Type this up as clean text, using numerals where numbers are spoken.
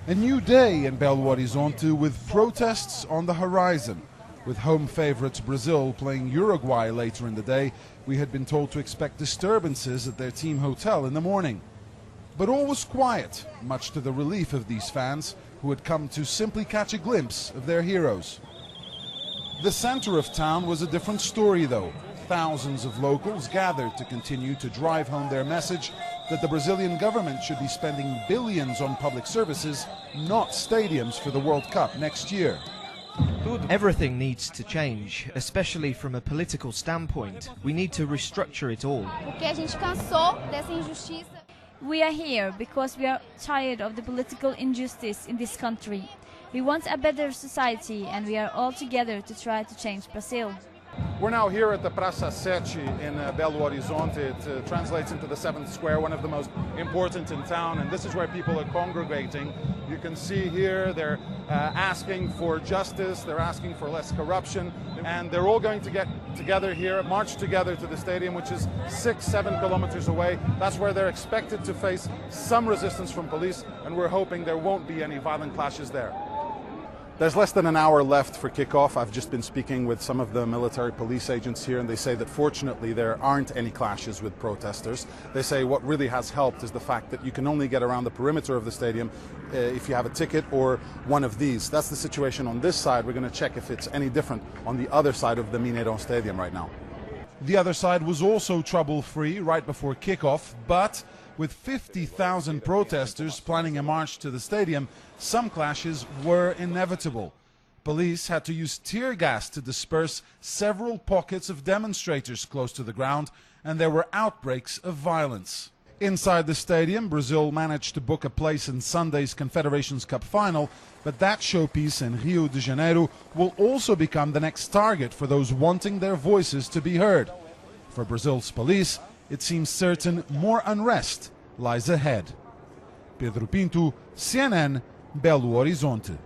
A new day in Belo Horizonte with protests on the horizon. With home favourites Brazil playing Uruguay later in the day, we had been told to expect disturbances at their team hotel in the morning. But all was quiet, much to the relief of these fans who had come to simply catch a glimpse of their heroes. The centre of town was a different story though. Thousands of locals gathered to continue to drive home their message that the Brazilian government should be spending billions on public services, not stadiums for the World Cup next year. Everything needs to change, especially from a political standpoint. We need to restructure it all. We are here because we are tired of the political injustice in this country. We want a better society and we are all together to try to change Brazil. We're now here at the Praça 7 in Belo Horizonte. It translates into the 7th Square, one of the most important in town, and this is where people are congregating. You can see here they're asking for justice, they're asking for less corruption, and they're all going to get together here, march together to the stadium, which is 6-7 kilometers away. That's where they're expected to face some resistance from police, and we're hoping there won't be any violent clashes there. There's less than an hour left for kickoff. I've just been speaking with some of the military police agents here, and they say that fortunately there aren't any clashes with protesters. They say what really has helped is the fact that you can only get around the perimeter of the stadium if you have a ticket or one of these. That's the situation on this side. We're going to check if it's any different on the other side of the Mineirão Stadium right now. The other side was also trouble-free right before kickoff, but with 50,000 protesters planning a march to the stadium, some clashes were inevitable. Police had to use tear gas to disperse several pockets of demonstrators close to the ground, and there were outbreaks of violence. Inside the stadium, Brazil managed to book a place in Sunday's Confederations Cup final, but that showpiece in Rio de Janeiro will also become the next target for those wanting their voices to be heard. For Brazil's police, it seems certain more unrest lies ahead. Pedro Pinto, CNN, Belo Horizonte.